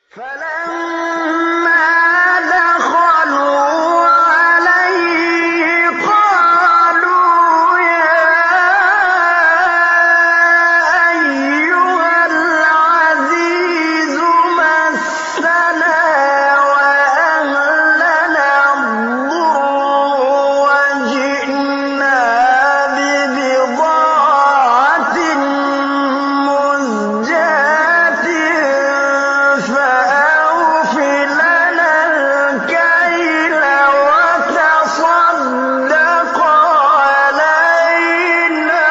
فلما دخلوا عليه قالوا يا أيها العزيز مسنا وأهلنا الضر وجئنا ببضاعة مزجاة فأوف لنا الكيل وتصدق علينا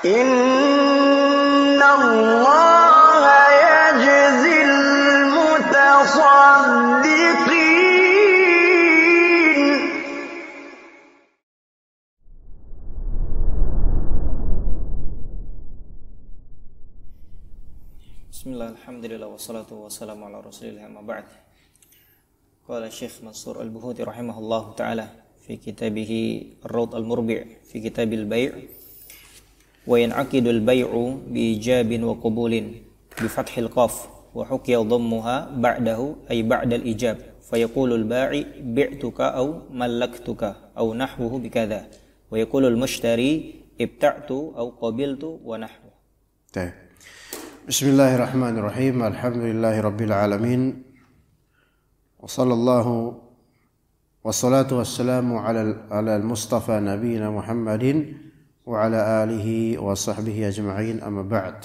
إن الله يجزي المتصدقين. Bismillah, alhamdulillah, wassalatu wassalamu ala rasulillah, amma ba'd. Qala Syekh Mansur Al-Buhuti rahimahullah ta'ala fi kitabihi Ar-Rawd Al-Murbi' fi kitabil bay' wa yan'aqidul bay'u bi ijabin wa qubulin bi fathil qaf wa hukiya dhammuha ba'dahu ay ba'dal ijab fayaqulu al-ba'i bi'tuka aw mallaktuka aw nahwuhu bikadha wa yaqulu al-mushtari ibta'tu aw qabiltu wa nahwu. Bismillahirrahmanirrahim. Alhamdulillahi rabbil alamin. Wa sallallahu wassalatu wassalamu ala al-mustafa nabiyina Muhammadin wa ala alihi wa sahbihi ajma'in, amma ba'd.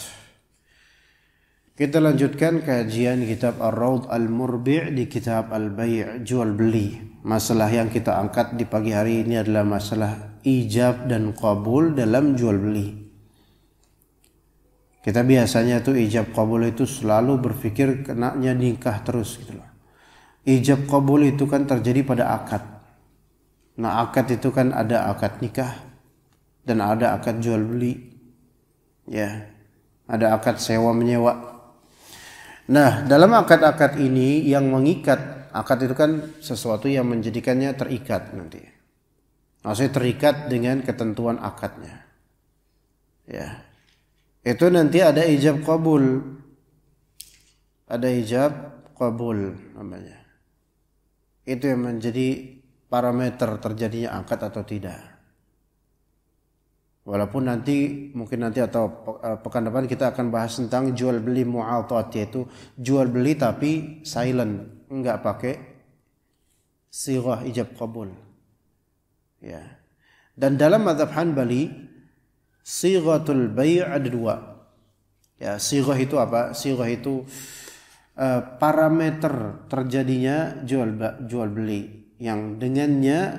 Kita lanjutkan kajian kitab Ar-Rawd Al-Murbi' di kitab Al-Bay' jual beli. Masalah yang kita angkat di pagi hari ini adalah masalah ijab dan qabul dalam jual beli. Kita biasanya tuh ijab qabul itu selalu berpikir kenanya nikah terus gitu loh. Ijab qabul itu kan terjadi pada akad. Nah, akad itu kan ada akad nikah dan ada akad jual beli. Ya. Ada akad sewa menyewa. Nah, dalam akad-akad ini yang mengikat, akad itu kan sesuatu yang menjadikannya terikat nanti. Maksudnya terikat dengan ketentuan akadnya. Ya. Itu nanti ada ijab qabul. Ada ijab qabul namanya. Itu yang menjadi parameter terjadinya akad atau tidak. Walaupun mungkin nanti atau pekan depan kita akan bahas tentang jual beli mu'atat, yaitu jual beli tapi silent, enggak pakai sighah ijab qabul. Ya. Dan dalam mazhab Hanbali sighatul bay' ada dua. Ya, sighah itu apa? Sighah itu parameter terjadinya jual beli yang dengannya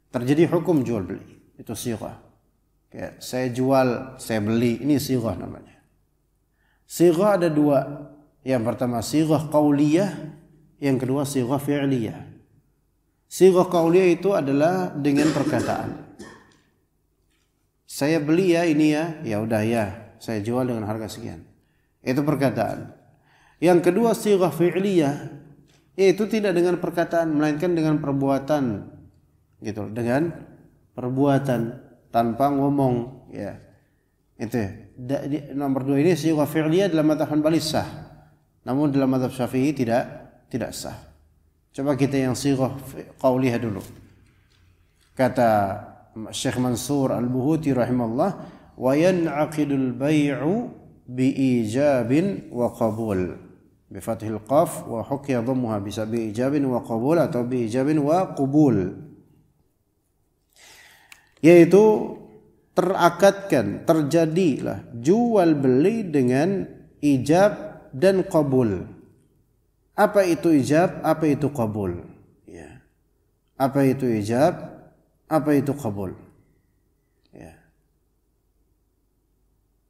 terjadi hukum jual beli. Itu sighah. Kayak saya jual, saya beli, ini sighah namanya. Sighah ada dua. Yang pertama sighah qauliyah, yang kedua sighah fi'liyah. Sighah qauliyah itu adalah dengan perkataan. Saya beli ya ini ya, ya udah ya, saya jual dengan harga sekian. Itu perkataan. Yang kedua sighah fi'liyah, itu tidak dengan perkataan melainkan dengan perbuatan. Gitu, dengan perbuatan tanpa ngomong, ya. Itu. Nomor dua ini sighah fi'liyah dalam mazhab Hanbali sah. Namun dalam mazhab Syafi'i tidak sah. Coba kita yang sighah qauliyah dulu. Kata Syekh Mansur Al-Buhuti rahimahullah, wa yan'aqidul bay'u bi ijabin wa qabul bi fathil qaf wa hukiya dhammuha bisa bi ijabin wa qabul atau bi ijabin wa qubul, yaitu terakadkan, terjadilah jual beli dengan ijab dan qabul. Apa itu ijab? Apa itu qabul? Ya. Apa itu ijab? Apa itu qabul? Ya.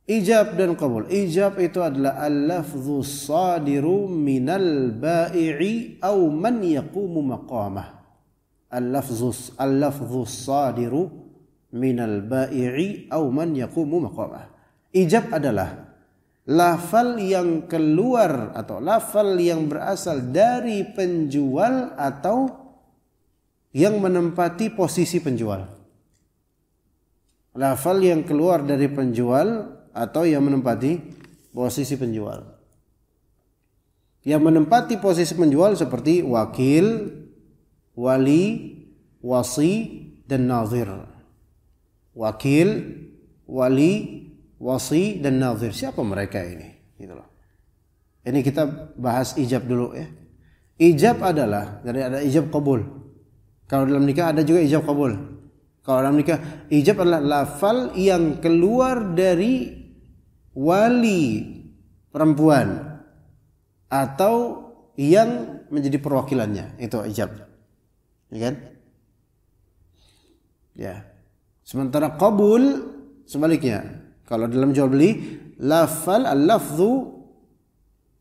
Ijab dan qabul. Ijab itu adalah al-lafdhu sadiru minal ba'i'i aw man yaqumu maqamah. Al-lafdhu sadiru minal ba'i'i aw man yaqumu maqamah. Ijab adalah lafal yang keluar atau lafal yang berasal dari penjual atau yang menempati posisi penjual. Lafal yang keluar dari penjual atau yang menempati posisi penjual. yang menempati posisi penjual seperti wakil, wali, wasi, dan nazir. Wakil, wali, wasi, dan nazir. Siapa mereka ini? Gitu loh. Ini kita bahas ijab dulu ya. Ijab adalah, jadi ada ijab qabul. Kalau dalam nikah ada juga ijab qabul. Kalau dalam nikah, ijab adalah lafal yang keluar dari wali perempuan atau yang menjadi perwakilannya. Itu ijab. Ya kan? Ya. Sementara qabul sebaliknya. Kalau dalam jual beli, lafal al-lafzu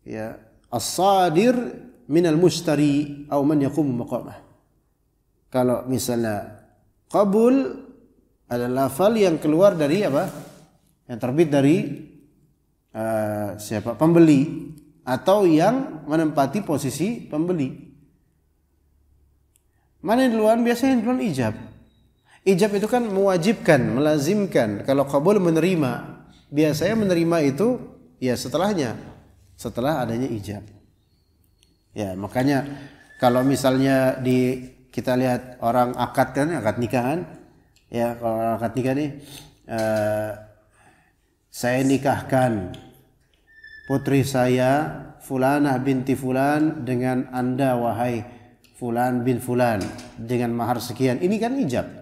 ya as-sadir minal mushtari atau man yaqumu maqamah. Kalau misalnya qabul adalah lafal yang keluar dari apa? Yang terbit dari siapa? Pembeli atau yang menempati posisi pembeli. Mana yang duluan? Biasanya yang duluan ijab. Ijab itu kan mewajibkan, melazimkan. Kalau qabul menerima, biasanya menerima itu ya setelahnya, setelah adanya ijab. Ya, makanya kalau misalnya kita lihat orang akad kan, akad nikahan, ya kalau orang akad nikah nih, saya nikahkan putri saya Fulanah binti Fulan dengan Anda wahai Fulan bin Fulan dengan mahar sekian. Ini kan ijab.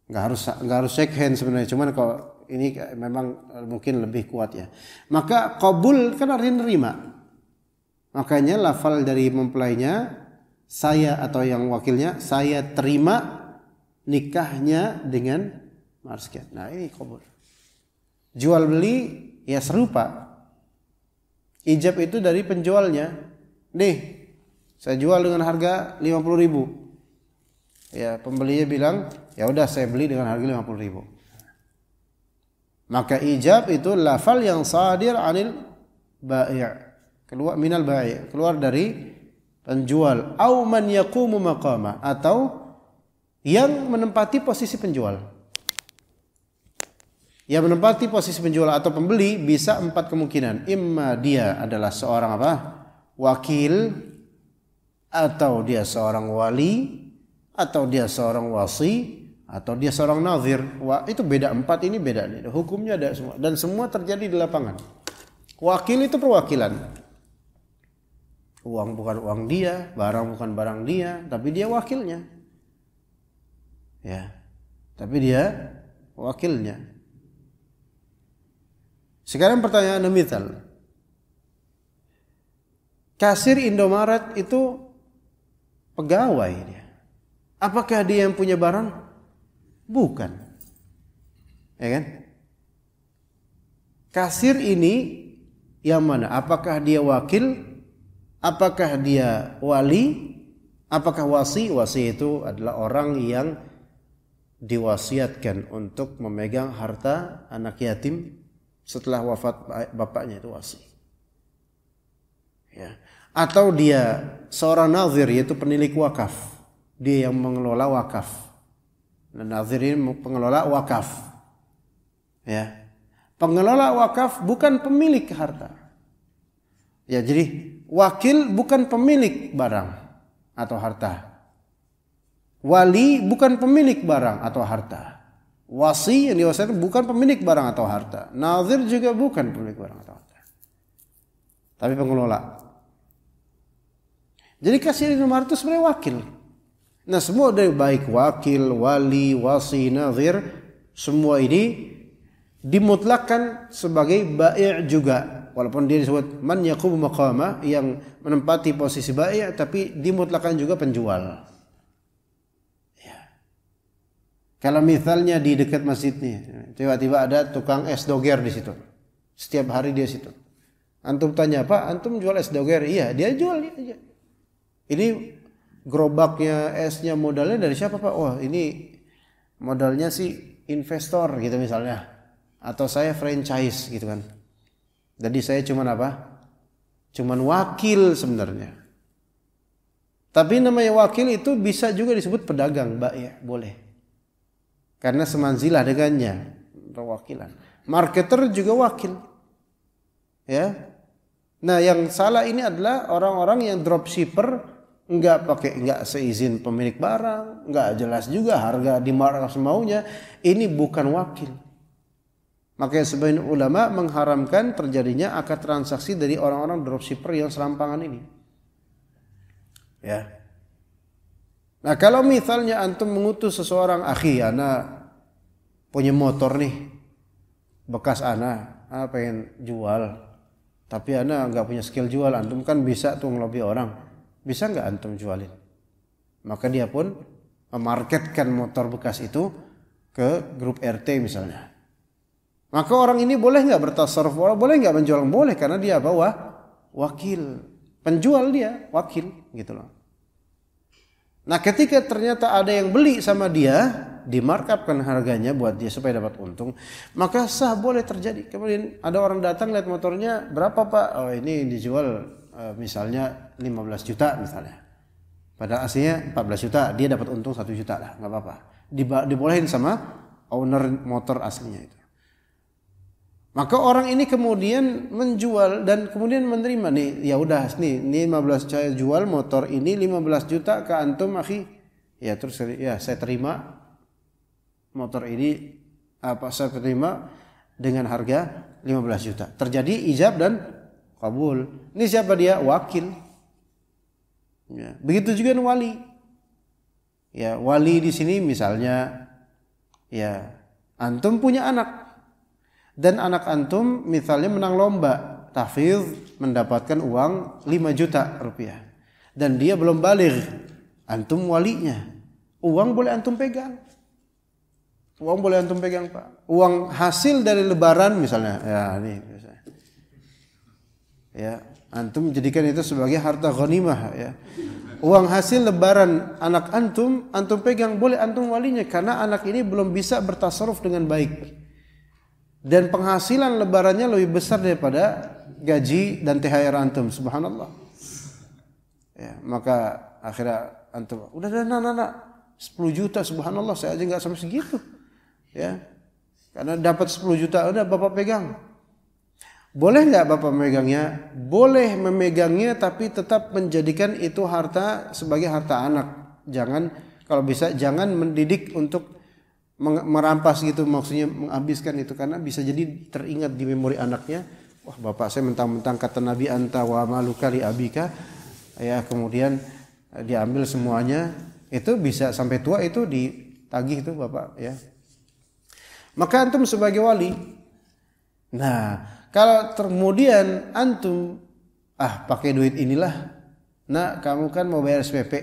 Nggak harus shake hand sebenarnya, cuman kalau ini memang mungkin lebih kuat ya. Maka qabul kan artinya nerima. Makanya lafal dari mempelainya, saya atau yang wakilnya, saya terima nikahnya dengan mahar sekian. Nah ini qabul. Jual beli ya serupa. Ijab itu dari penjualnya. Nih, saya jual dengan harga 50.000. Ya, pembelinya bilang, ya udah saya beli dengan harga 50.000. Maka ijab itu lafal yang sadir anil bai'. Keluar minal bai', keluar dari penjual. Au man yaqumu maqama, atau yang menempati posisi penjual. Yang menempati posisi penjual atau pembeli bisa 4 kemungkinan. Imma dia adalah seorang apa? Wakil, atau dia seorang wali, atau dia seorang wasi, atau dia seorang nazir. Wah, itu beda 4 ini beda nih. Hukumnya ada semua dan semua terjadi di lapangan. Wakil itu perwakilan. Uang bukan uang dia, barang bukan barang dia, tapi dia wakilnya. Ya. Tapi dia wakilnya. Sekarang pertanyaan misal. Kasir Indomaret itu pegawai dia. Apakah dia yang punya barang? Bukan. Ya kan? Kasir ini yang mana? Apakah dia wakil? Apakah dia wali? Apakah wasi? Wasi itu adalah orang yang diwasiatkan untuk memegang harta anak yatim setelah wafat bapaknya, itu wasi. Ya. Atau dia seorang nazir, yaitu penilik wakaf. Dia yang mengelola wakaf. Dan nazir ini pengelola wakaf. Ya. Pengelola wakaf bukan pemilik harta. Ya, jadi wakil bukan pemilik barang atau harta. Wali bukan pemilik barang atau harta. Wasi yang diwasiatkan bukan pemilik barang atau harta. Nazir juga bukan pemilik barang atau harta. Tapi pengelola. Jadi kasir Indomaret itu sebenarnya wakil. Nah, semua dari baik wakil, wali, wasi, nazir, semua ini dimutlakkan sebagai bai' juga. Walaupun dia disebut man yaqumu maqama, yang menempati posisi bai', tapi dimutlakkan juga penjual. Kalau misalnya di dekat masjid nih, tiba-tiba ada tukang es doger di situ. Setiap hari dia situ. Antum tanya, "Pak, antum jual es doger?" Iya, dia jual aja. Ini gerobaknya, esnya, modalnya dari siapa, Pak? Wah, ini modalnya sih investor gitu misalnya. Atau saya franchise gitu kan. Jadi saya cuman apa? Cuman wakil sebenarnya. Tapi namanya wakil itu bisa juga disebut pedagang, Mbak, ya, boleh. Karena semanzilah dengannya, perwakilan. Marketer juga wakil. Ya. Nah, yang salah ini adalah orang-orang yang dropshipper, enggak seizin pemilik barang, enggak jelas juga harga dimarkup semaunya. Ini bukan wakil. Makanya sebagian ulama mengharamkan terjadinya akad transaksi dari orang-orang dropshipper yang serampangan ini. Ya. Nah, kalau misalnya antum mengutus seseorang, akhi, ana punya motor nih, bekas ana pengen jual. Tapi ana nggak punya skill jual, antum kan bisa tuh ngelobi orang, bisa nggak antum jualin? Maka dia pun memarketkan motor bekas itu ke grup RT misalnya. Maka orang ini boleh nggak bertasarruf, boleh nggak menjual? Boleh, karena dia wakil, penjual dia, wakil gitu loh. Nah, ketika ternyata ada yang beli sama dia, dimarkupkan harganya buat dia supaya dapat untung, maka sah, boleh terjadi. Kemudian ada orang datang lihat motornya, berapa Pak? Oh, ini dijual misalnya 15 juta misalnya. Padahal aslinya 14 juta, dia dapat untung 1 juta lah, nggak apa-apa. Dibolehin sama owner motor aslinya itu. Maka orang ini kemudian menjual dan kemudian menerima nih, ya udah nih 15 saya jual motor ini 15 juta ke antum, akhi. Ya terus ya saya terima motor ini, saya terima dengan harga 15 juta. Terjadi ijab dan kabul. Ini siapa dia? Wakil. Ya, begitu juga wali. Ya, wali di sini misalnya, ya antum punya anak. Dan anak antum misalnya menang lomba tahfidz, mendapatkan uang 5 juta rupiah. Dan dia belum baligh. Antum walinya. Uang boleh antum pegang. Uang boleh antum pegang, Pak. Uang hasil dari lebaran misalnya. Ya, ini misalnya. Ya, antum jadikan itu sebagai harta ghanimah ya. Uang hasil lebaran anak antum pegang, boleh antum walinya karena anak ini belum bisa bertasarruf dengan baik. Dan penghasilan lebarannya lebih besar daripada gaji dan THR antum, subhanallah. Ya, maka akhirnya antum, udah 10 juta, subhanallah, saya aja nggak sampai segitu. Ya, karena dapat 10 juta, udah bapak pegang. Boleh nggak bapak memegangnya? Boleh memegangnya, tapi tetap menjadikan itu harta sebagai harta anak. Jangan, kalau bisa jangan mendidik untuk merampas gitu, maksudnya menghabiskan itu, karena bisa jadi teringat di memori anaknya, wah bapak saya mentang-mentang kata Nabi anta wa maluka li abika, ya kemudian diambil semuanya, itu bisa sampai tua itu ditagih itu bapak ya. Maka antum sebagai wali, nah kalau kemudian antum pakai duit inilah, nah kamu kan mau bayar SPP,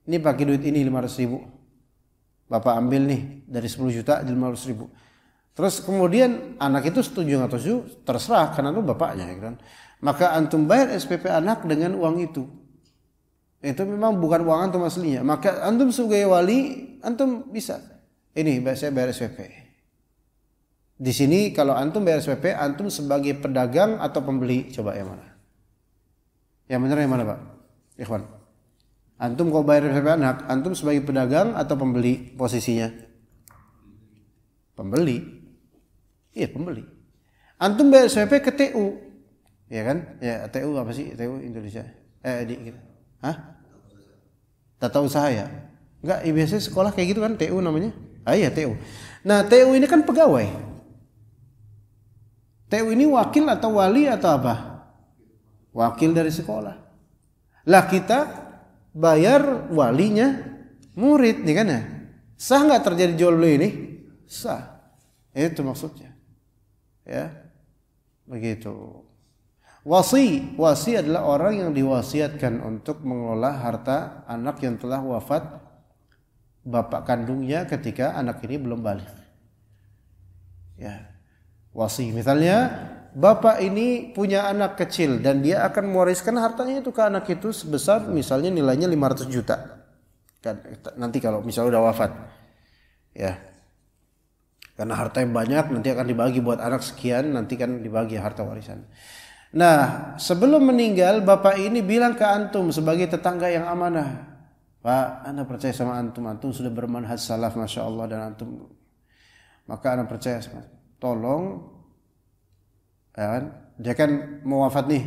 ini pakai duit ini 500 ribu. Bapak ambil nih dari 10 juta jadi 500 ribu. Terus kemudian anak itu setuju atau setuju terserah, karena itu bapaknya kan. Maka antum bayar SPP anak dengan uang itu. Itu memang bukan uang antum aslinya. Maka antum sebagai wali, antum bisa. Ini saya bayar SPP. Di sini kalau antum bayar SPP, antum sebagai pedagang atau pembeli, coba yang mana? Yang benar yang mana, Pak? Ikhwan. Antum kalau bayar SPP anak, antum sebagai pedagang atau pembeli posisinya? Pembeli. Iya, pembeli. Antum bayar SPP ke TU. Ya kan? Ya, TU apa sih? TU Indonesia. Gitu. Hah? Tata usaha ya? Enggak, biasanya sekolah kayak gitu kan, TU namanya. Iya, TU. Nah, TU ini kan pegawai. TU ini wakil atau wali atau apa? Wakil dari sekolah. Lah kita bayar walinya murid nih kan ya. Sah nggak terjadi jual beli ini? Sah. Itu maksudnya. Ya. Begitu. Wasi adalah orang yang diwasiatkan untuk mengelola harta anak yang telah wafat bapak kandungnya ketika anak ini belum balik. Ya. Wasi misalnya bapak ini punya anak kecil dan dia akan mewariskan hartanya itu ke anak itu sebesar misalnya nilainya 500 juta. Nanti kalau misalnya udah wafat. Ya. Karena hartanya banyak, nanti akan dibagi buat anak sekian, nanti kan dibagi harta warisan. Nah, sebelum meninggal bapak ini bilang ke antum sebagai tetangga yang amanah, Pak, ana percaya sama antum sudah bermanhaj salaf Masya Allah, dan antum, maka ana percaya sama, tolong ya kan, dia kan mau wafat nih,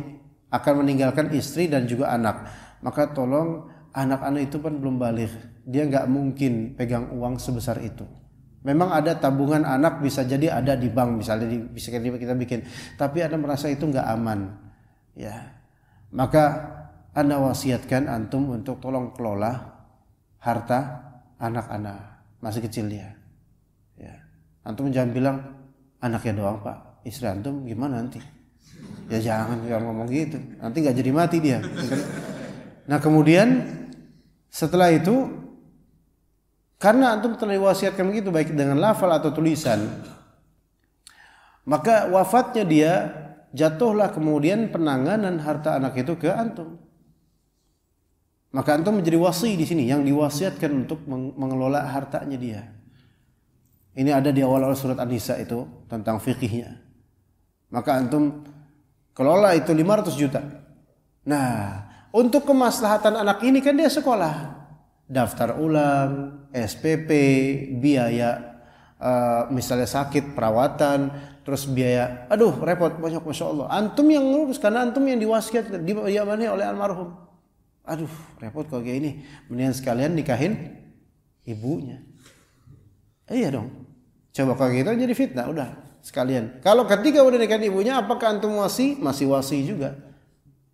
akan meninggalkan istri dan juga anak. Maka tolong, anak-anak itu kan belum balik, dia nggak mungkin pegang uang sebesar itu. Memang ada tabungan anak, bisa jadi ada di bank misalnya, bisa kita bikin, tapi Anda merasa itu nggak aman, ya. Maka Anda wasiatkan antum untuk tolong kelola harta anak-anak, masih kecil dia. Ya. Antum jangan bilang anaknya doang Pak, istri antum gimana nanti? Ya jangan ngomong gitu, nanti nggak jadi mati dia. Nah kemudian setelah itu, karena antum telah diwasiatkan begitu baik dengan lafal atau tulisan, maka wafatnya dia, jatuhlah kemudian penanganan harta anak itu ke antum. Maka antum menjadi wasi di sini yang diwasiatkan untuk mengelola hartanya dia. Ini ada di awal-awal surat An-Nisa itu tentang fikihnya. Maka antum kelola itu 500 juta. Nah, untuk kemaslahatan anak ini kan dia sekolah, daftar ulang, SPP, biaya misalnya sakit, perawatan, terus biaya, aduh repot banyak, Masya Allah. Antum yang ngurus karena antum yang diwasiatkan, diamanai oleh almarhum. Aduh repot kalau kayak ini, mendingan sekalian nikahin ibunya. Iya dong, coba kalau gitu jadi fitnah, udah sekalian. Kalau ketika udah nikahin ibunya, apakah antum masih wasi juga?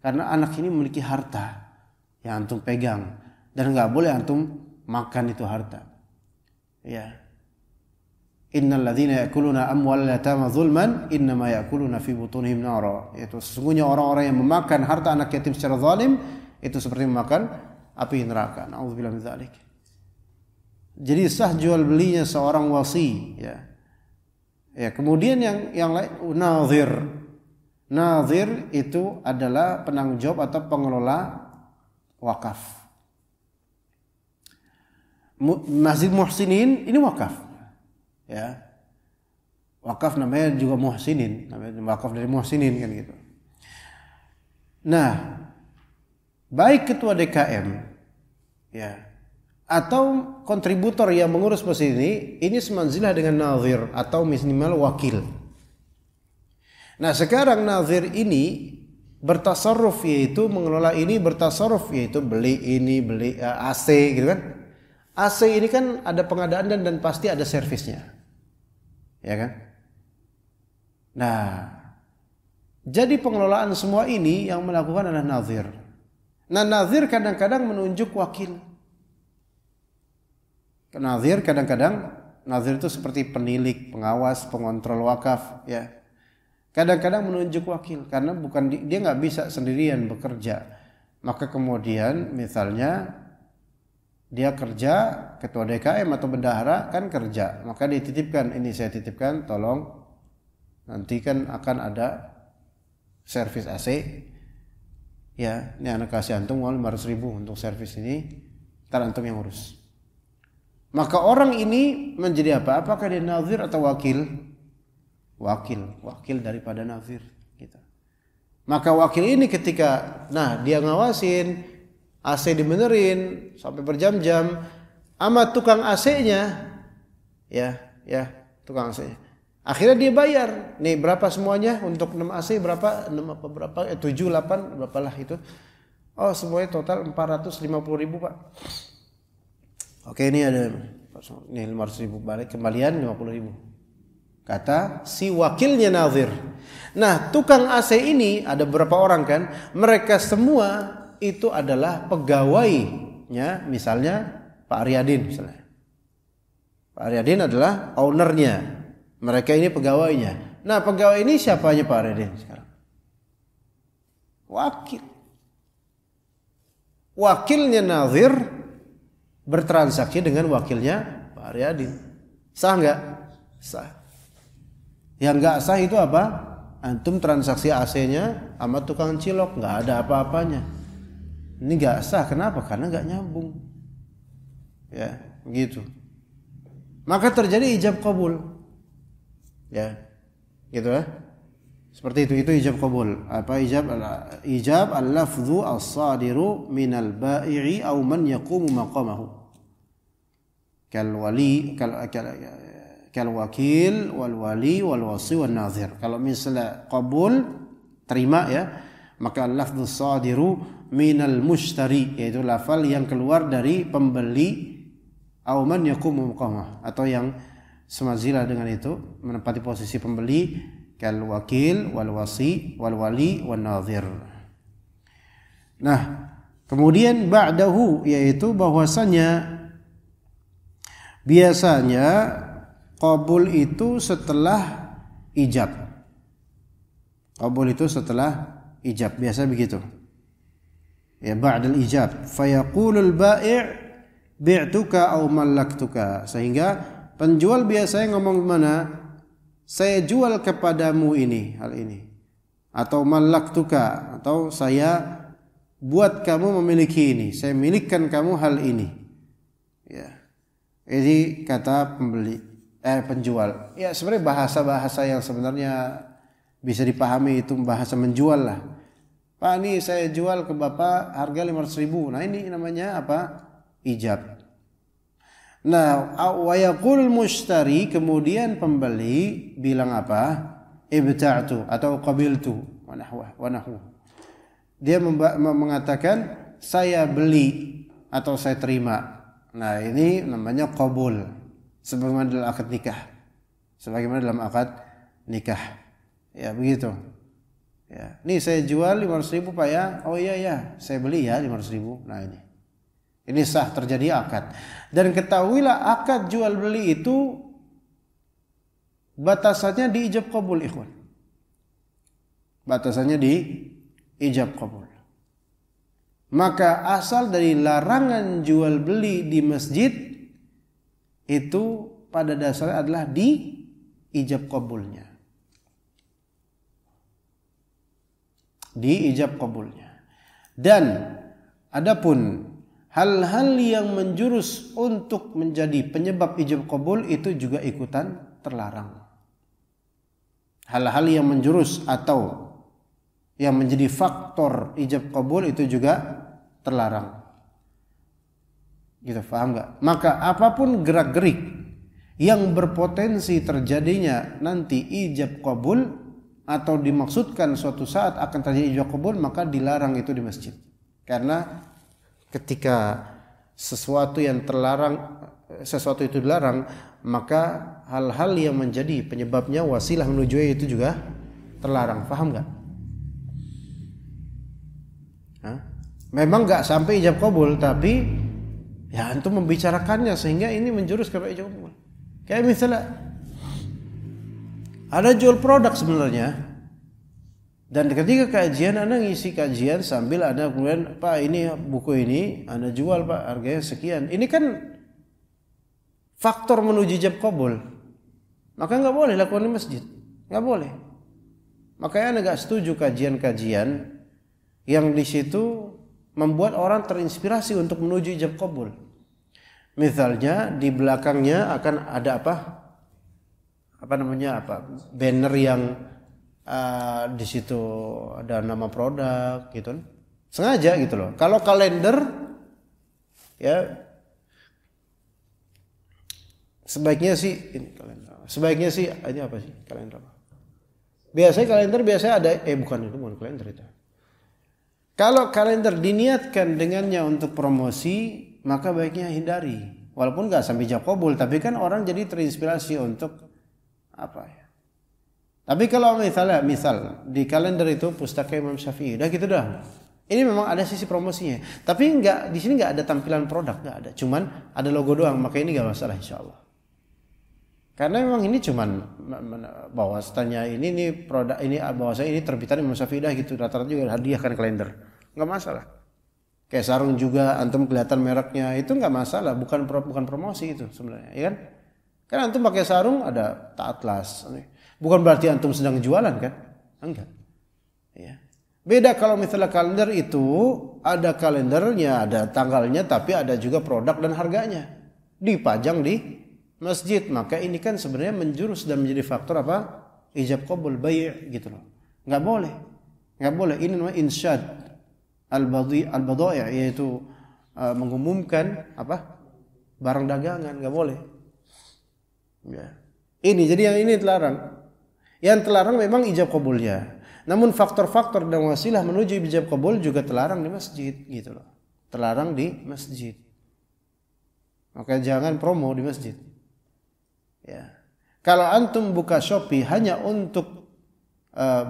Karena anak ini memiliki harta yang antum pegang, dan nggak boleh antum makan itu harta. Ya. Innal ladzina ya'kuluna amwalal yatama zulman innama ya'kuluna fi butunihim nara. Itu sesungguhnya orang-orang yang memakan harta anak yatim secara zalim itu seperti memakan api neraka. Nauzubillahi min dzalik. Jadi sah jual belinya seorang wasi, ya. Ya, kemudian yang lain nazir. Nazir itu adalah penanggung jawab atau pengelola wakaf. Masjid Muhsinin ini wakaf. Ya. Wakaf namanya juga Muhsinin, namanya wakaf dari Muhsinin kan gitu. Nah, baik ketua DKM ya atau kontributor yang mengurus masjid ini semanzilah dengan nazir atau minimal wakil. Nah, sekarang nazir ini bertasarruf, yaitu mengelola ini, bertasarruf yaitu beli ini, beli AC gitu kan. AC ini kan ada pengadaan dan pasti ada servisnya. Ya kan? Nah, jadi pengelolaan semua ini yang melakukan adalah nazir. Nah, nazir kadang-kadang menunjuk wakil. Nazir kadang-kadang, nazir itu seperti penilik, pengawas, pengontrol wakaf, ya. Kadang-kadang menunjuk wakil karena bukan dia nggak bisa sendirian bekerja. Maka kemudian misalnya dia kerja, ketua DKM atau bendahara kan kerja, maka dititipkan, ini saya titipkan, tolong nanti kan akan ada servis AC. Ya, ini anak kasih antum uang 500.000 untuk servis ini, ntar antum yang urus. Maka orang ini menjadi apa? Apakah dia nazir atau wakil? Wakil daripada nazir gitu. Maka wakil ini ketika dia ngawasin AC dibenerin sampai berjam-jam, sama tukang AC-nya ya tukang AC-nya. Akhirnya dia bayar. Nih berapa semuanya untuk 6 AC berapa? 6 apa berapa? 7 8 berapalah itu. Oh, semuanya total 450.000, Pak. Oke, ini ada nih 500.000 balik, kembalian 50.000. Kata si wakilnya nazir. Nah, tukang AC ini ada berapa orang kan? Mereka semua itu adalah pegawainya, misalnya Pak Aryadin misalnya. Pak Aryadin adalah ownernya. Mereka ini pegawainya. Nah, pegawai ini siapanya Pak Aryadin sekarang? Wakil. Wakilnya nazir bertransaksi dengan wakilnya Pak Aryadin. Sah nggak? Sah. Yang nggak sah itu apa? Antum transaksi AC-nya sama tukang cilok, nggak ada apa-apanya. Ini nggak sah. Kenapa? Karena nggak nyambung. Ya, begitu. Maka terjadi ijab qabul. Ya, gitu ya. Seperti itu ijab qabul. Apa ijab? Ijab al-lafdhu as-sadiru minal ba'i'i aw man yaqumu maqamahu. Kal wali kal wakil wal wali wal wasi wan nazir. Kalau misalnya qabul terima ya, maka lafdzus sadiru minal mushtari, yaitu lafal yang keluar dari pembeli, au man yaqumu muqamah, atau yang semazilah dengan itu, menempati posisi pembeli, kal wakil wal wasi wal wali wan nadhir. Nah, kemudian ba'dahu, yaitu bahwasanya biasanya qabul itu setelah ijab. Qabul itu setelah ijab, biasa begitu. Ya, ba'dal ijab. Fayaqulul bai' bi'tuka aw mallaktuka. Sehingga penjual biasanya ngomong mana? Saya jual kepadamu ini, hal ini. Atau mallaktuka, atau saya buat kamu memiliki ini. Saya milikkan kamu hal ini. Ya. Ini kata penjual. Ya, sebenarnya bahasa-bahasa yang sebenarnya bisa dipahami, itu bahasa menjual lah. Pak, ini saya jual ke Bapak harga 500.000. Nah, ini namanya apa? Ijab. Nah, wa yaqul mushtari, kemudian pembeli bilang apa? Ibta'tu atau qabiltu wa nahwu. Dia mengatakan saya beli atau saya terima. Nah, ini namanya qabul. Sebagaimana dalam akad nikah. Sebagaimana dalam akad nikah. Ya, begitu. Ya, ini saya jual 500.000 Pak ya. Oh iya, saya beli ya 500.000. Nah, ini sah, terjadi akad. Dan ketahuilah akad jual beli itu batasannya di ijab qabul, ikhwan. Batasannya di ijab qabul. Maka asal dari larangan jual beli di masjid itu pada dasarnya adalah di ijab qabulnya. Di ijab qabulnya. Dan adapun hal-hal yang menjurus untuk menjadi penyebab ijab qabul itu juga ikutan terlarang. Hal-hal yang menjurus atau yang menjadi faktor ijab qabul itu juga terlarang. Gitu, paham enggak? Maka apapun gerak-gerik yang berpotensi terjadinya nanti ijab qabul atau dimaksudkan suatu saat akan terjadi ijab qabul, maka dilarang itu di masjid. Karena ketika sesuatu yang terlarang, sesuatu itu dilarang, maka hal-hal yang menjadi penyebabnya wasilah menuju itu juga terlarang. Paham enggak? Memang enggak sampai ijab qabul, tapi ya antum membicarakannya sehingga ini menjurus kepada ijab qabul. Kayak misalnya ada jual produk sebenarnya, dan ketika kajian Anda ngisi kajian sambil Anda kemudian, Pak ini buku ini Anda jual Pak harganya sekian. Ini kan faktor menuju ijab qabul. Maka enggak boleh lakukan di masjid. Enggak boleh. Makanya Anda enggak setuju kajian-kajian yang di situ membuat orang terinspirasi untuk menuju ijab qabul. Misalnya di belakangnya akan ada banner yang di situ ada nama produk gitu. Sengaja gitu loh. Kalau kalender ya sebaiknya sih ini kalender. Sebaiknya sih ini apa sih kalender? Biasanya kalender ada bukan kalender itu. Kalau kalender diniatkan dengannya untuk promosi, maka baiknya hindari. Walaupun nggak sampai ijab qabul, tapi kan orang jadi terinspirasi untuk apa ya? Tapi kalau misal di kalender itu pustaka Imam Syafi'i, udah gitu dah. Ini memang ada sisi promosinya. Tapi nggak, di sini nggak ada tampilan produk, nggak ada. Cuman ada logo doang, maka ini nggak masalah insyaallah. Karena memang ini cuman bahwasanya ini produk ini bahwasanya ini terbitan Imam Syafi'i dah gitu, rata-rata juga hadiahkan kalender. Enggak masalah. Kayak sarung juga antum kelihatan mereknya, itu enggak masalah, bukan promosi itu sebenarnya, ya kan? Kan antum pakai sarung ada Atlas. Bukan berarti antum sedang jualan kan? Enggak. Ya. Beda kalau misalnya kalender itu ada kalendernya, ada tanggalnya, tapi ada juga produk dan harganya. Dipajang di masjid, maka ini kan sebenarnya menjurus dan menjadi faktor apa? Ijab qabul bai' gitu loh. Enggak boleh. Enggak boleh. Ini namanya insyad al-badai', yaitu mengumumkan apa? Barang dagangan, enggak boleh. Ya. Ini jadi yang ini terlarang. Yang terlarang memang ijab qabulnya. Namun faktor-faktor dan wasilah menuju ijab qabul juga terlarang di masjid gitu loh. Terlarang di masjid. Maka jangan promo di masjid. Ya. Kalau antum buka Shopee hanya untuk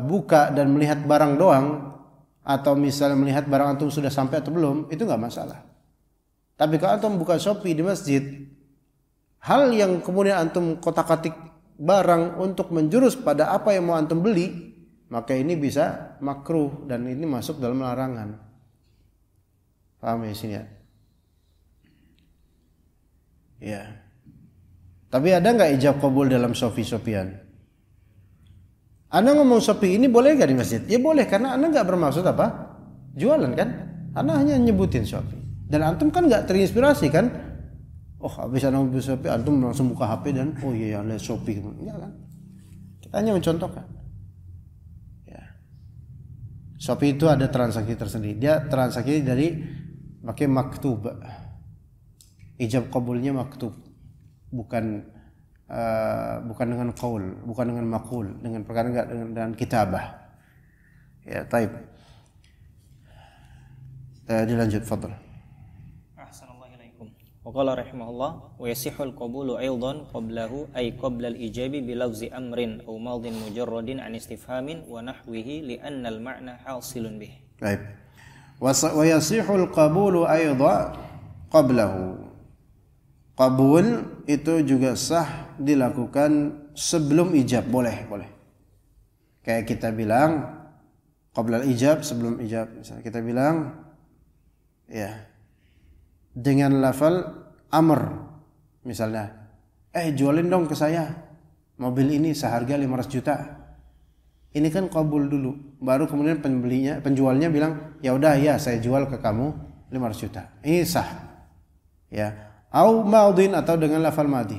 buka dan melihat barang doang, atau misalnya melihat barang antum sudah sampai atau belum, itu nggak masalah. Tapi kalau antum buka Shopee di masjid, hal yang kemudian antum kotak-katik barang untuk menjurus pada apa yang mau antum beli, maka ini bisa makruh dan ini masuk dalam larangan. Paham ya sini ya? Ya. Tapi ada nggak ijab qabul dalam Shopee-Shopean? Anda ngomong Shopee ini boleh nggak di masjid? Ya boleh, karena Anda nggak bermaksud apa? Jualan kan? Anda hanya nyebutin Shopee. Dan antum kan nggak terinspirasi kan? Oh habis Anda ngomong Shopee, antum langsung buka HP dan oh iya lihat Shopee. Enggak kan? Kita hanya mencontohkan. Shopee itu ada transaksi tersendiri. Dia transaksi dari pakai maktub. Ijab qabulnya maktub. Bukan dengan qaul, bukan dengan maqul, dengan perkara enggak dengan kitabah. Ya, taib. Dilanjut, fadhal. Ahsanallahu ilaikum. Wa qala rahimahullah wa yasihul qabulu aidan qablahu ay qabla al-ijabi bi lafzi amrin aw madin mujarradin an istifhamin wa nahwihi li anna al-ma'na hasilun bih. Baik. Wa yasihul qabulu aidan qablahu. Qabul itu juga sah dilakukan sebelum ijab, boleh. Kayak kita bilang qabla al-ijab, sebelum ijab. Misalnya kita bilang ya dengan lafal amr, misalnya jualin dong ke saya mobil ini seharga 500 juta. Ini kan qabul dulu, baru kemudian penjualnya bilang ya udah ya saya jual ke kamu 500 juta. Ini sah. Ya, au madin, atau dengan lafal madi,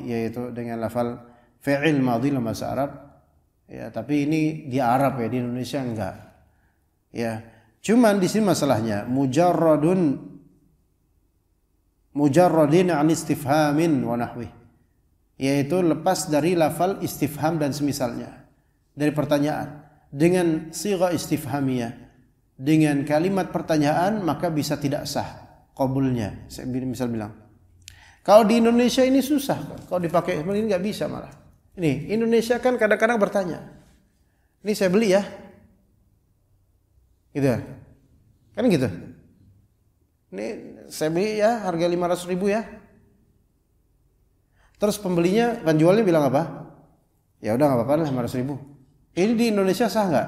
yaitu dengan lafal fi'il madi dalam bahasa Arab. Ya, tapi ini di Arab ya, di Indonesia enggak. Ya, cuman di sini masalahnya mujarradin an istifhamin wa nahwi, yaitu lepas dari lafal istifham dan semisalnya, dari pertanyaan dengan sigha istifhamiyah, dengan kalimat pertanyaan, maka bisa tidak sah qabulnya. Saya misal bilang, kalau di Indonesia ini susah, kalau dipakai seperti ini nggak bisa malah. Ini Indonesia kan kadang-kadang bertanya, ini saya beli ya, gitu kan gitu. Ini saya beli ya harga 500 ribu ya. Terus penjualnya bilang apa? Ya udah nggak apa-apa lah 500 ribu. Ini di Indonesia sah nggak?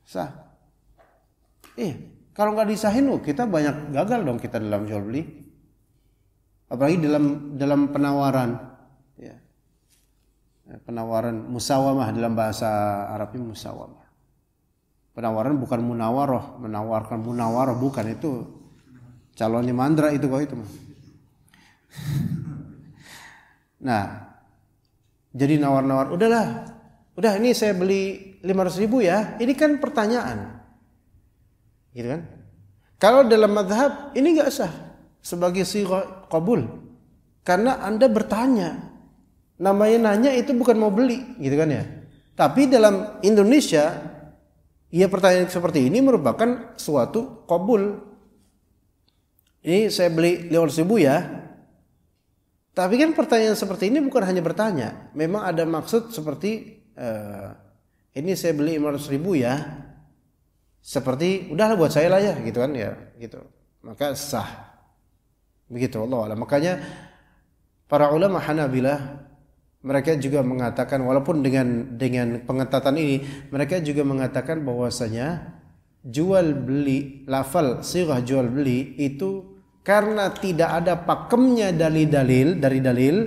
Sah. Kalau nggak disahin, kita banyak gagal dong kita dalam jual beli. Apalagi dalam penawaran. Ya. Penawaran musawamah, dalam bahasa Arabnya musawamah. Penawaran bukan munawaroh, menawarkan munawaroh bukan, itu calonnya mandra itu kok itu. Nah, jadi nawar-nawar, udah ini saya beli 500 ribu ya. Ini kan pertanyaan. Gitu kan? Kalau dalam mazhab ini enggak sah sebagai sigha qabul, karena Anda bertanya. Namanya nanya itu bukan mau beli, gitu kan ya. Tapi dalam Indonesia, ya pertanyaan seperti ini merupakan suatu qabul. Ini saya beli 500 ribu ya. Tapi kan pertanyaan seperti ini bukan hanya bertanya, memang ada maksud seperti ini saya beli 500 ribu ya. Seperti udahlah buat saya lah ya, gitu kan ya, gitu. Maka sah. Begitu Allah alam. Makanya para ulama Hanabilah mereka juga mengatakan, walaupun dengan pengetatan ini, mereka juga mengatakan bahwasanya jual beli, lafal sighah jual beli itu karena tidak ada pakemnya dari dalil,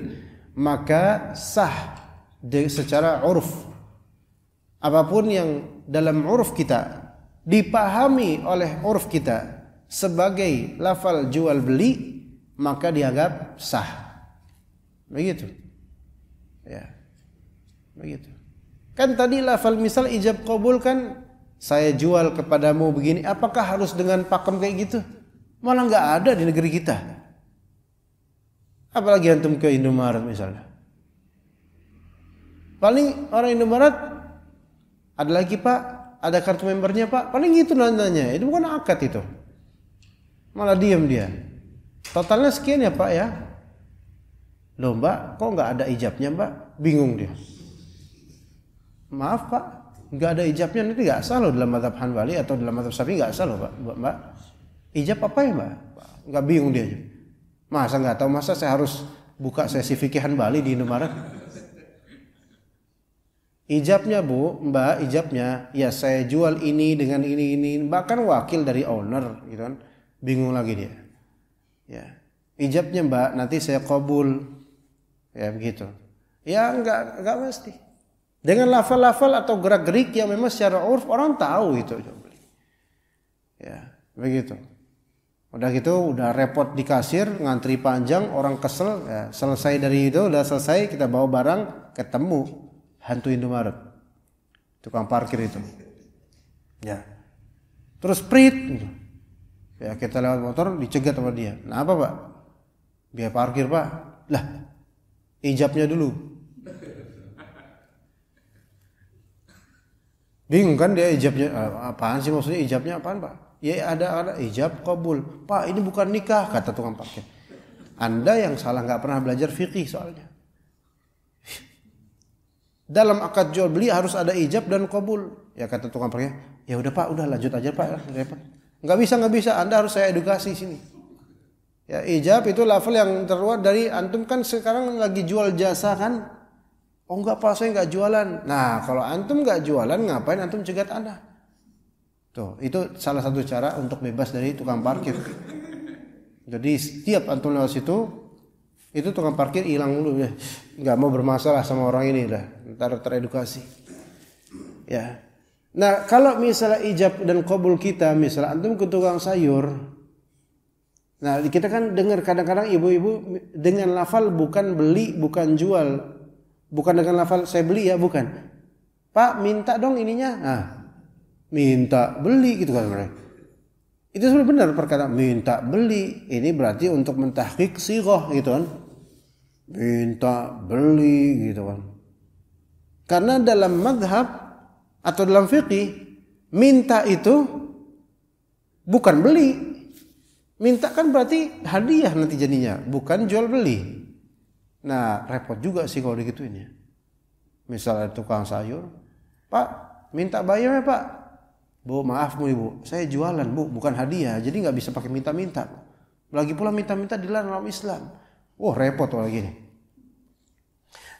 maka sah secara uruf. Apapun yang dalam uruf kita dipahami oleh uruf kita sebagai lafal jual beli, maka dianggap sah. Begitu. Ya. Begitu. Kan tadi lafal misal ijab qabul kan saya jual kepadamu begini, apakah harus dengan pakem kayak gitu? Malah enggak ada di negeri kita. Apalagi antum ke Indomaret misalnya. Paling orang Indomaret, ada lagi Pak, ada kartu membernya Pak, paling gitu nanya. Itu bukan akad itu. Malah diam dia. Totalnya sekian ya Pak ya. Loh Mbak, kok nggak ada ijabnya Mbak? Bingung dia. Maaf Pak, nggak ada ijabnya, nanti nggak sah loh dalam mazhab Hanbali atau dalam mazhab Syafi'i, nggak sah loh Pak. Mbak, ijab apa ya Mbak? Nggak bingung dia. Masa nggak tahu, masa saya harus buka sesi fikih Hanbali di Indomaret? Ijabnya Bu, Mbak, ijabnya ya saya jual ini dengan ini, bahkan wakil dari owner gitu kan. Bingung lagi dia. Ya. Ijabnya Mbak, nanti saya qabul. Ya begitu. Ya enggak mesti. Dengan lafal-lafal atau gerak-gerik yang memang secara urf orang tahu itu. Ya, begitu. Udah gitu, udah repot di kasir, ngantri panjang, orang kesel, ya, selesai dari itu, udah selesai, kita bawa barang, ketemu hantu Indomaret, tukang parkir itu, ya, terus prit, gitu. Ya kita lewat motor dicegat sama dia. Nah apa Pak? Biaya parkir Pak. Lah, ijabnya dulu. Bingung kan dia ijabnya, apaan sih maksudnya ijabnya apaan Pak? Ya ada ijab qabul. Pak ini bukan nikah, kata tukang parkir. Anda yang salah, nggak pernah belajar fikih soalnya. Dalam akad jual beli harus ada ijab dan qabul. Ya kata tukang parkir, ya udah Pak, udah lanjut aja Pak. Nggak bisa. Anda harus saya edukasi sini. Ya ijab itu level yang terluar dari antum kan sekarang lagi jual jasa kan? Oh enggak Pak, saya nggak jualan. Nah kalau antum nggak jualan, ngapain antum cegat Anda? Tuh, itu salah satu cara untuk bebas dari tukang parkir. Jadi setiap antum lewat situ, itu tukang parkir hilang dulu ya. Nggak mau bermasalah sama orang ini dah. Ntar teredukasi. Ya. Nah, kalau misalnya ijab dan qabul kita, misalnya antum ke tukang sayur. Nah, kita kan dengar kadang-kadang ibu-ibu dengan lafal bukan beli, bukan jual. Bukan dengan lafal saya beli ya, bukan. Pak, minta dong ininya. Nah, minta beli gitu kan mereka. Itu sebenarnya benar perkataan minta beli. Ini berarti untuk mentahqiq sighah gitu kan. Minta beli gitu kan. Karena dalam madhab atau dalam fikih minta itu bukan beli. Minta kan berarti hadiah nanti jadinya, bukan jual beli. Nah repot juga sih kalau digituin ya. Misalnya tukang sayur, Pak minta bayar ya Pak. Bu maaf Bu Ibu, saya jualan Bu, bukan hadiah, jadi nggak bisa pakai minta-minta. Lagi pula minta-minta dilarang dalam Islam. Oh repot lagi nih.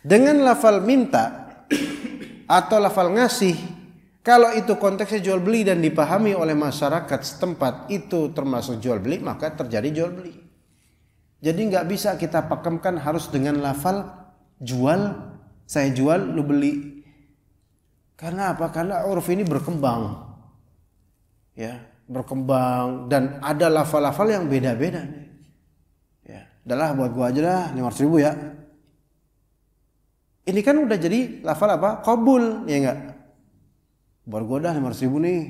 Dengan lafal minta atau lafal ngasih, kalau itu konteksnya jual beli dan dipahami oleh masyarakat setempat itu termasuk jual beli, maka terjadi jual beli. Jadi nggak bisa kita pakemkan harus dengan lafal jual, saya jual, lu beli. Karena apa? Karena uruf ini berkembang. Ya, berkembang dan ada lafal-lafal yang beda-beda. Ya, adalah buat gua aja dah 500.000 ya. Ini kan udah jadi lafal apa? Qabul, ya enggak? Buat gua dah 500.000 nih.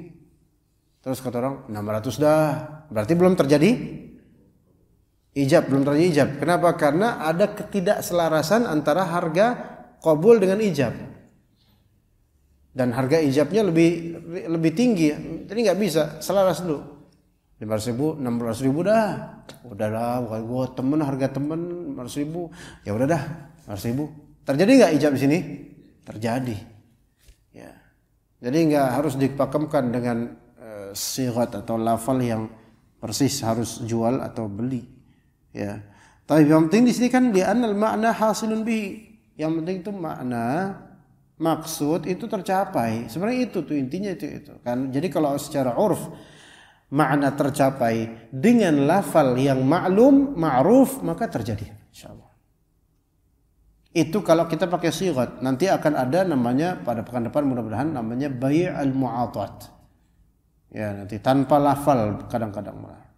Terus kata orang 600 dah. Berarti belum terjadi ijab, belum terjadi ijab. Kenapa? Karena ada ketidakselarasan antara harga qabul dengan ijab. Dan harga ijabnya lebih tinggi, jadi nggak bisa selaras dulu. 500.000, 16.000 dah, udahlah, bukan gua temen harga temen 500.000, ya udah dah 500.000. Terjadi nggak ijab di sini? Terjadi. Ya, jadi nggak harus dipakemkan dengan sighat atau lafal yang persis harus jual atau beli. Ya, tapi yang penting di sini kan di anal makna hasilun bihi. Yang penting itu makna. Maksud itu tercapai. Sebenarnya itu tuh intinya itu kan. Jadi kalau secara urf makna tercapai dengan lafal yang maklum, ma'ruf, maka terjadi insyaallah. Itu kalau kita pakai sighat. Nanti akan ada namanya pada pekan depan mudah-mudahan namanya bai' al-mu'atat. Ya, nanti tanpa lafal kadang-kadang malah.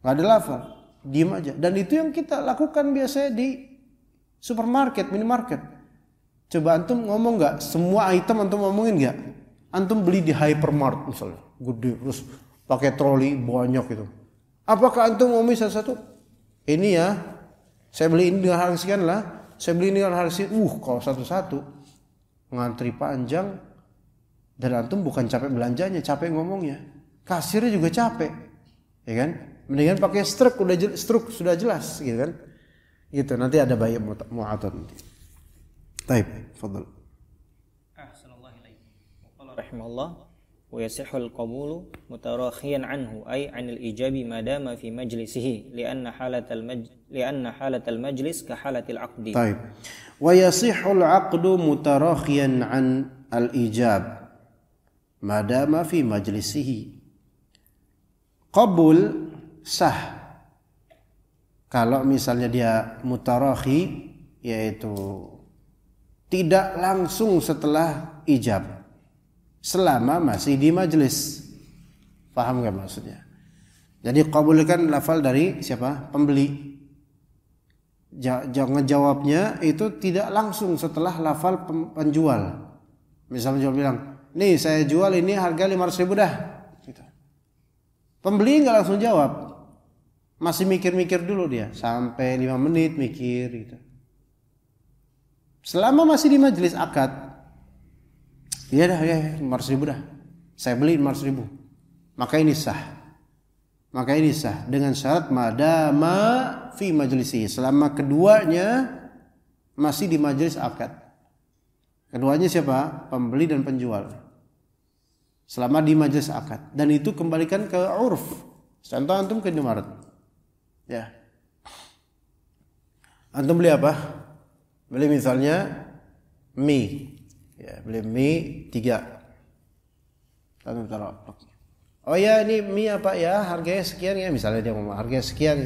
Enggak ada lafal, diam aja. Dan itu yang kita lakukan biasanya di supermarket, minimarket. Coba antum ngomong nggak? Semua item antum ngomongin nggak? Antum beli di hypermart misalnya, gede, terus pakai troli banyak gitu. Apakah antum ngomongin satu-satu? Ini ya, saya beli ini dengan harga sekian lah. Saya beli ini dengan harga sekian. Kalau satu-satu, ngantri panjang, dan antum bukan capek belanjanya, capek ngomongnya. Kasirnya juga capek, ya kan? Mendingan pakai struk sudah jelas, gitu kan? Gitu, nanti ada bayar mu'atat nanti. Taib, fadhal. Ahsanallahu ilaik. Qala rahimahullah wa yasihul qabulu mutarakhiyan anhu ay 'anil ijabi madama fi majlisihi li'anna halatal majlis ka halatil 'aqdi. Taib. Wa yasihul 'aqdu mutarakhiyan 'an al-ijab madama fi majlisihi. Qabul sah kalau misalnya dia mutarakhi, yaitu tidak langsung setelah ijab, selama masih di majlis. Paham gak maksudnya? Jadi qabul kan lafal dari siapa? Pembeli. Jangan jawabnya itu tidak langsung setelah lafal penjual. Misalnya jual bilang, nih saya jual ini harga 500.000 dah. Gitu. Pembeli nggak langsung jawab, masih mikir-mikir dulu dia, sampai 5 menit mikir gitu. Selama masih di majelis akad, iya dah, ya 500.000 dah, saya beli 500.000, maka ini sah dengan syarat madama fi majlisi, selama keduanya masih di majelis akad. Keduanya siapa? Pembeli dan penjual. Selama di majelis akad, dan itu kembalikan ke urf. Contoh antum ke Indomaret, ya, antum beli apa? Beli misalnya mie, ya, beli mie 3. Antum taruh. Oh ya, ini mie apa ya? Harganya sekian ya, misalnya dia ngomong harganya sekian.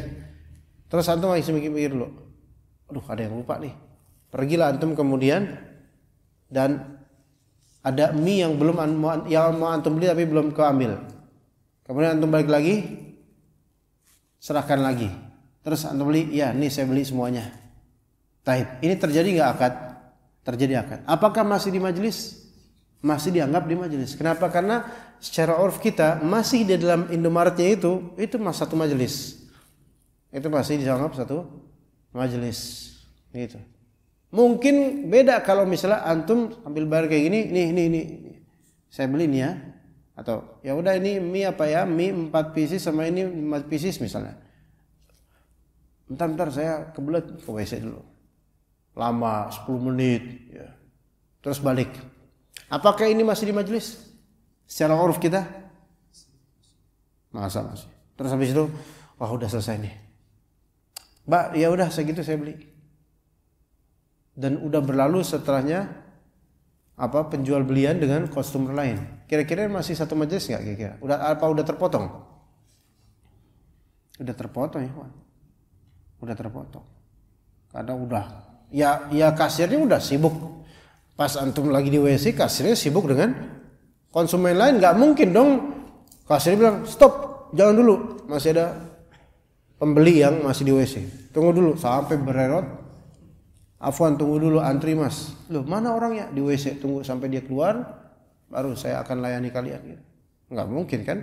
Terus antum masih mikir-mikir dulu. Aduh, ada yang lupa nih. Pergilah antum kemudian dan ada mie yang mau antum beli tapi belum keambil. Kemudian antum balik lagi, serahkan lagi. Terus antum beli, ya, nih saya beli semuanya. Taib. Ini terjadi nggak akad? Terjadi akad. Apakah masih di majelis? Masih dianggap di majelis. Kenapa? Karena secara urf kita masih di dalam Indomaretnya itu masih satu majelis. Itu masih dianggap satu majelis. Gitu. Mungkin beda kalau misalnya antum ambil bayar kayak gini, nih. Saya beli nih ya. Atau ya udah ini mie apa ya? Mie 4 pieces sama ini 5 pieces misalnya. Bentar saya kebelet ke WC dulu. Lama 10 menit ya. Terus balik. Apakah ini masih di majelis? Secara uruf kita? Masa masih. Terus habis itu, wah udah selesai nih. Mbak, ya udah segitu saya beli. Dan udah berlalu setelahnya penjual belian dengan customer lain. Kira-kira masih satu majelis enggak kira-kira? Udah terpotong? Udah terpotong ya, Pak. Udah terpotong. Kadang udah ya kasirnya udah sibuk. Pas antum lagi di WC, kasirnya sibuk dengan konsumen lain. Nggak mungkin dong kasirnya bilang stop, jangan dulu, masih ada pembeli yang masih di WC. Tunggu dulu sampai bererot. Afwan, tunggu dulu antri mas. Loh, mana orangnya? Di WC, tunggu sampai dia keluar, baru saya akan layani kalian. Nggak mungkin kan?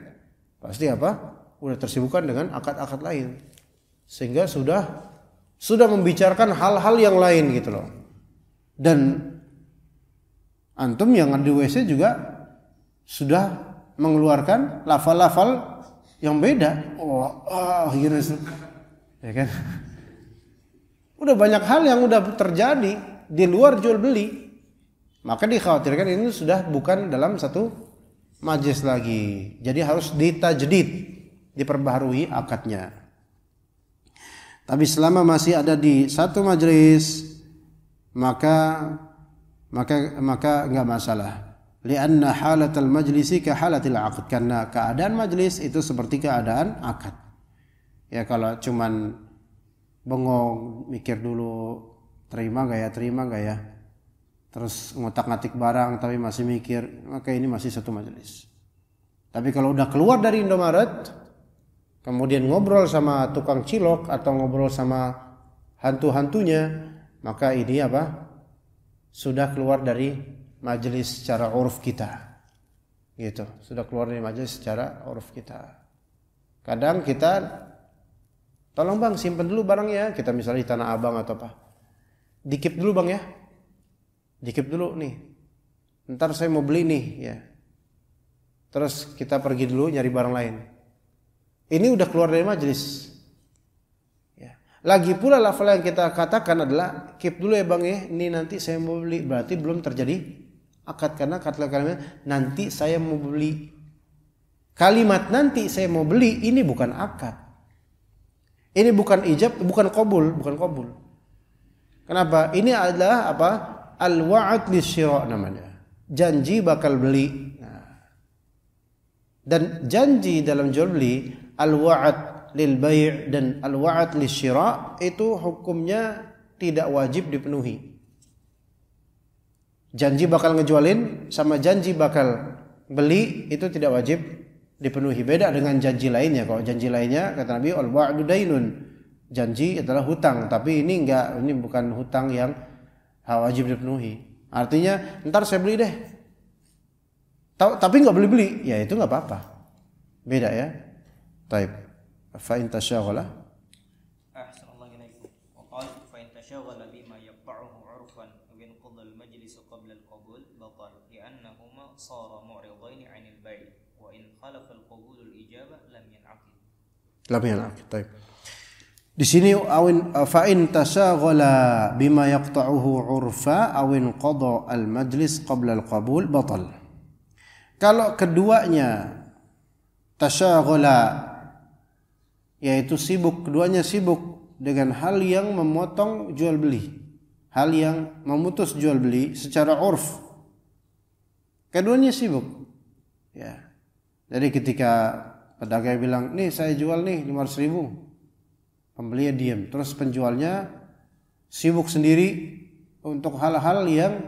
Pasti udah tersibukkan dengan akad-akad lain, sehingga sudah membicarakan hal-hal yang lain gitu loh. Dan antum yang ada di WC juga sudah mengeluarkan lafal-lafal yang beda. Gini, ya kan? Udah banyak hal yang udah terjadi di luar jual beli. Maka dikhawatirkan ini sudah bukan dalam satu majelis lagi. Jadi harus ditajdid, diperbaharui akadnya. Tapi selama masih ada di satu majelis, maka enggak masalah. Lianna halatal majlisi ka halatil aqd, karena keadaan majelis itu seperti keadaan akad. Ya kalau cuman bengong, mikir dulu terima enggak ya, terus ngotak-ngatik barang tapi masih mikir, maka ini masih satu majelis. Tapi kalau udah keluar dari Indomaret, kemudian ngobrol sama tukang cilok atau ngobrol sama hantu-hantunya, maka ini sudah keluar dari majelis secara uruf kita. Gitu, sudah keluar dari majelis secara uruf kita. Kadang kita, tolong bang simpen dulu barangnya, kita misalnya di Tanah Abang atau apa, dikip dulu bang ya, dikip dulu nih, ntar saya mau beli nih ya. Terus kita pergi dulu nyari barang lain. Ini udah keluar dari majelis. Ya. Lagi pula lafal yang kita katakan adalah keep dulu ya bang ya. Ini nanti saya mau beli, berarti belum terjadi akad karena kalimat nanti saya mau beli. Kalimat nanti saya mau beli ini bukan akad. Ini bukan ijab, bukan qabul, bukan qabul. Kenapa? Ini adalah apa? Al-wa'd lisyira' namanya. Janji bakal beli. Nah. Dan janji dalam jual beli, al-wa'd lil bai' dan al-wa'd lisyira' itu hukumnya tidak wajib dipenuhi. Janji bakal ngejualin sama janji bakal beli itu tidak wajib dipenuhi. Beda dengan janji lainnya. Kalau janji lainnya kata Nabi al-wa'du dainun. Janji adalah hutang, tapi ini enggak, ini bukan hutang yang wajib dipenuhi. Artinya ntar saya beli deh. Tapi enggak beli-beli, ya itu enggak apa-apa. Beda ya. Taib. Fa in tashaghala Ahsanallahu ilaikum. Wa qala fa in tashaghala bima yaqta'uhu 'urfan wa yanqadha al-majlis qabla al-qabul batal li'annahuma sara mu'ridain 'anil bai'. وإن خالف القبول الإجابة لم ينعقد. لم ينعقد. طيب. Di sini awin fa in tasaghala bima yaqta'uhu 'urfa aw in qada al majlis qabla al qabul batal. Kalau keduanya tasaghala yaitu sibuk, keduanya sibuk dengan hal yang memotong jual beli, hal yang memutus jual beli secara urf. Keduanya sibuk. Ya. Jadi ketika pedagang bilang, nih saya jual nih 500.000, pembelinya diam. Terus penjualnya sibuk sendiri untuk hal-hal yang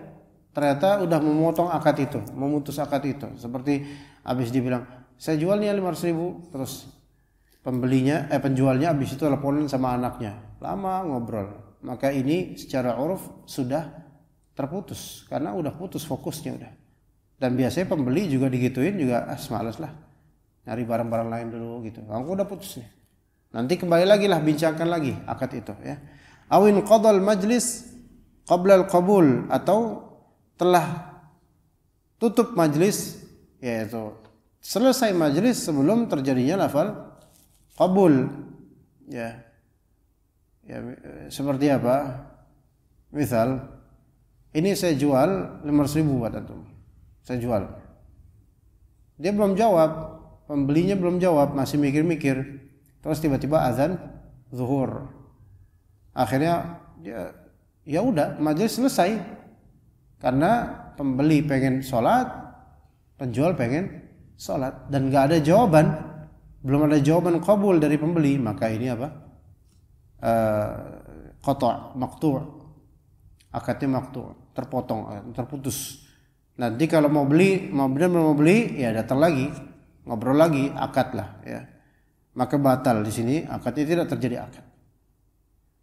ternyata udah memotong akad itu, memutus akad itu. Seperti habis dibilang, saya jual nih 500.000, terus penjualnya habis itu teleponin sama anaknya, lama ngobrol. Maka ini secara uruf sudah terputus karena udah putus fokusnya udah. Dan biasanya pembeli juga digituin juga malas lah, nyari barang-barang lain dulu gitu. Aku udah putus nih. Nanti kembali lagi lah, bincangkan lagi akad itu ya. Awin qadal majlis qabla al-qabul, atau telah tutup majlis, yaitu selesai majlis sebelum terjadinya lafal qabul ya. Ya seperti apa? Misal ini saya jual 500.000 buat antum. Saya jual. Dia belum jawab, pembelinya belum jawab, masih mikir-mikir. Terus tiba-tiba azan zuhur. Akhirnya dia ya udah, majelis selesai. Karena pembeli pengen sholat, penjual pengen sholat, dan nggak ada jawaban, belum ada jawaban qabul dari pembeli, maka ini apa? Qata', maqtu'. Akadnya maqtu', terpotong, terputus. Nanti kalau mau beli, mau beli, ya datang lagi, ngobrol lagi, akad lah, ya. Maka batal di sini, akadnya tidak terjadi akad.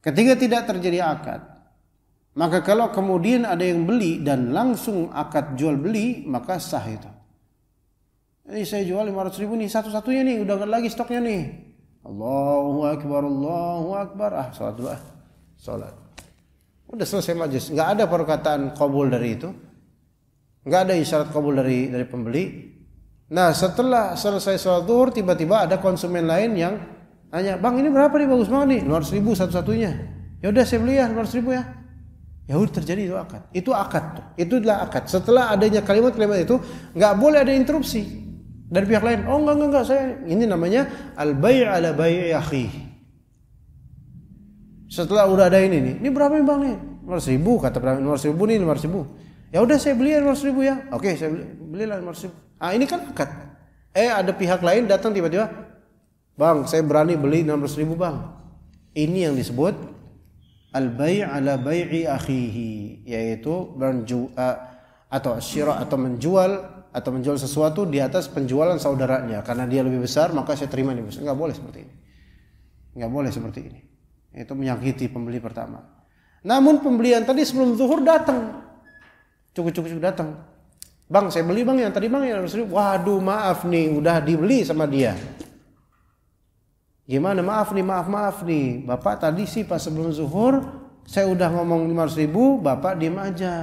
Ketika tidak terjadi akad, maka kalau kemudian ada yang beli dan langsung akad jual beli, maka sah itu. Ini saya jual 500.000 nih, satu-satunya nih, udah gak lagi stoknya nih. Allahu Akbar, Allahu Akbar. Salat dulu salat. Udah selesai majlis, nggak ada perkataan qabul dari itu. Nggak ada isyarat kabul dari pembeli. Nah setelah selesai sholat zuhur, tiba-tiba ada konsumen lain yang nanya, bang ini berapa nih, bagus banget nih, 500.000 satu-satunya. Ya udah saya beli ya 500.000 ya. Ya udah, terjadi itu akad. Itu akad tuh. Itu adalah akad. Setelah adanya kalimat-kalimat itu, nggak boleh ada interupsi dari pihak lain. Oh enggak saya. Ini namanya al-bai' ala bai' akhi. Setelah udah ada ini berapa nih bang nih? 500.000 kata bang, 500.000 nih 500.000. Ya udah saya beli 500.000 ya. Oke, saya belilah 500.000. Ini kan akad. Ada pihak lain datang tiba-tiba, bang saya berani beli 600.000 bang. Ini yang disebut al-bai' ala bai'i akhihi, yaitu atau syira' atau menjual sesuatu di atas penjualan saudaranya. Karena dia lebih besar maka saya terima ini besar. Enggak boleh seperti ini. Enggak boleh seperti ini. Itu menyakiti pembeli pertama. Namun pembelian tadi sebelum zuhur datang. Cukup datang. Bang, saya beli bang yang tadi bang yang 100.000. Waduh, maaf nih, udah dibeli sama dia. Gimana? Maaf nih. Bapak tadi sih pas sebelum zuhur saya udah ngomong 500.000, Bapak diem aja.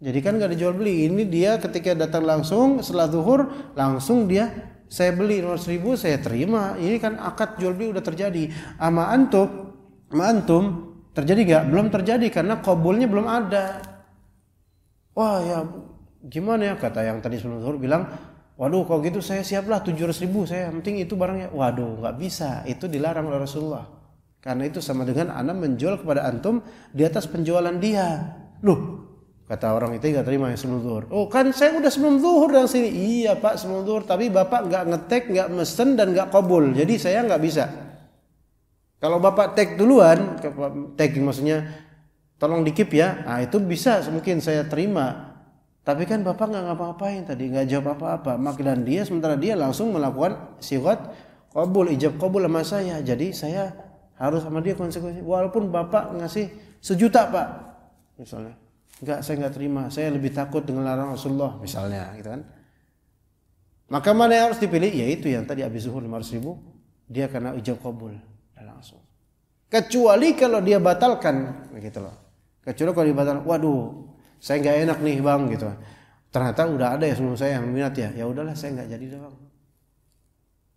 Jadi kan nggak dijual beli. Ini dia ketika datang langsung setelah zuhur langsung dia saya beli 500.000 saya terima. Ini kan akad jual beli udah terjadi. Ama antum terjadi nggak? Belum terjadi karena qabulnya belum ada. Wah ya gimana ya, kata yang tadi sebelum zuhur bilang, waduh kalau gitu saya siaplah 700.000 saya, yang penting itu barangnya. Waduh nggak bisa, itu dilarang oleh Rasulullah. Karena itu sama dengan Anda menjual kepada antum di atas penjualan dia. Loh, kata orang itu nggak terima yang sebelum zuhur. Oh kan saya udah sebelum zuhur dari sini. Iya pak sebelum zuhur, tapi bapak nggak ngetek, nggak mesen dan nggak qabul. Jadi saya nggak bisa. Kalau bapak tag duluan, tagging maksudnya tolong dikip ya. Nah itu bisa mungkin saya terima. Tapi kan bapak nggak ngapa-ngapain tadi, nggak jawab apa-apa. Maka dan dia sementara dia langsung melakukan sigat qabul, ijab qabul sama saya. Jadi saya harus sama dia konsekuensi. Walaupun bapak ngasih 1 juta pak, misalnya. Enggak, saya enggak terima. Saya lebih takut dengan larangan Rasulullah misalnya, gitu kan. Maka mana yang harus dipilih? Yaitu yang tadi habis zuhur 500.000, dia karena ijab qabul langsung. Kecuali kalau dia batalkan, begitu loh. Kecuali kalau dia batalkan, waduh, saya enggak enak nih bang, gitu. Ternyata udah ada ya sebelum saya yang minat ya. Ya udahlah, saya enggak jadi bang.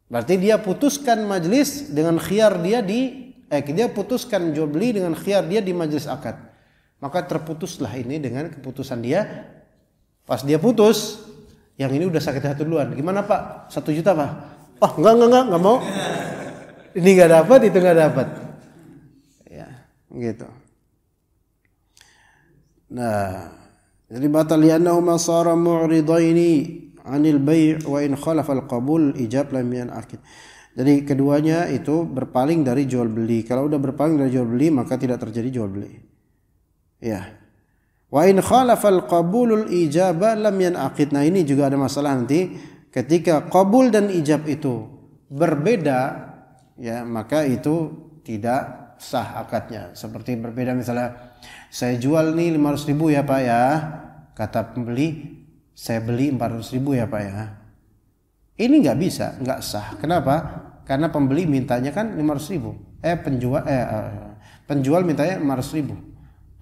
Berarti dia putuskan majelis dengan khiyar dia dia putuskan jual beli dengan khiyar dia di majelis akad. Maka terputuslah ini dengan keputusan dia. Pas dia putus, yang ini udah sakit hati duluan. Gimana pak? 1 juta pak? Oh enggak mau. Ini nggak dapat, itu nggak dapat. Ya, gitu. Nah, jadi batal li'annahuma sara mu'ridaini 'anil bai' wa in khalafa al-qabul ijab lam yan'aqid. Jadi keduanya itu berpaling dari jual beli. Kalau udah berpaling dari jual beli maka tidak terjadi jual beli. Ya. Wa in khalafal qabulul ijaba lam yanaqid. Nah, ini juga ada masalah nanti ketika qabul dan ijab itu berbeda, ya, maka itu tidak sah akadnya. Seperti berbeda misalnya saya jual nih 500.000 ya Pak ya. Kata pembeli, saya beli 400.000 ya Pak ya. Ini enggak bisa, enggak sah. Kenapa? Karena pembeli mintanya kan 500.000. Penjual mintanya 500.000.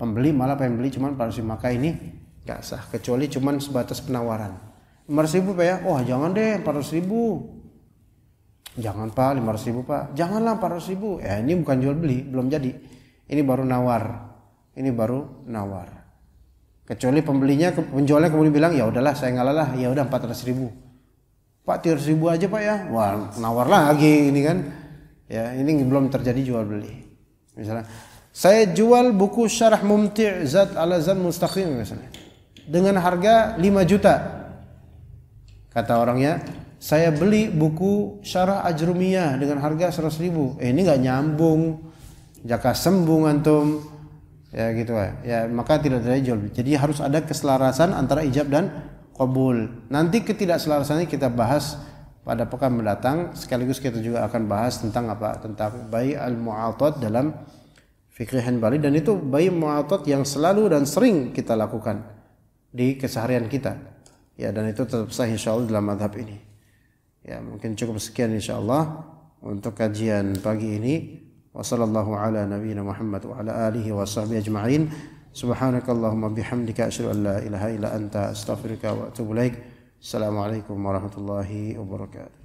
Pembeli malah pengen beli cuma 400.000, maka ini gak sah kecuali cuma sebatas penawaran. 500.000 Pak ya? Oh jangan deh 400.000. Jangan Pak 500.000 Pak. Janganlah 400.000. Ya ini bukan jual beli, belum jadi. Ini baru nawar. Kecuali penjualnya kemudian bilang ya udahlah saya ngalah lah, ya udah 400.000. Pak 300.000 aja Pak ya. Wah nawar lagi ini kan. Ya ini belum terjadi jual beli. Misalnya saya jual buku Syarah Mumti' Zad ala Zad Mustaqim misalnya dengan harga 5 juta. Kata orangnya, saya beli buku Syarah Ajrumiyah dengan harga 100.000. Ini enggak nyambung. Jaka sembung antum. Ya gitu ya. Maka tidak ada jual beli. Jadi harus ada keselarasan antara ijab dan qabul. Nanti ketidakselarasan ini kita bahas pada pekan mendatang. Sekaligus kita juga akan bahas tentang apa? Tentang bai' al-mu'atat dalam fikih Hanbali, dan itu bai' mu'atat yang selalu dan sering kita lakukan di keseharian kita. Ya, dan itu tetap sah insyaallah dalam mazhab ini. Ya, mungkin cukup sekian insyaallah untuk kajian pagi ini. Wassallallahu ala nabiyyina Muhammad wa ala alihi wa sahbihi ajma'in. Subhanakallahumma bihamdika asyhadu an la ilaha illa anta astaghfiruka wa atubu ilaik. Assalamualaikum warahmatullahi wabarakatuh.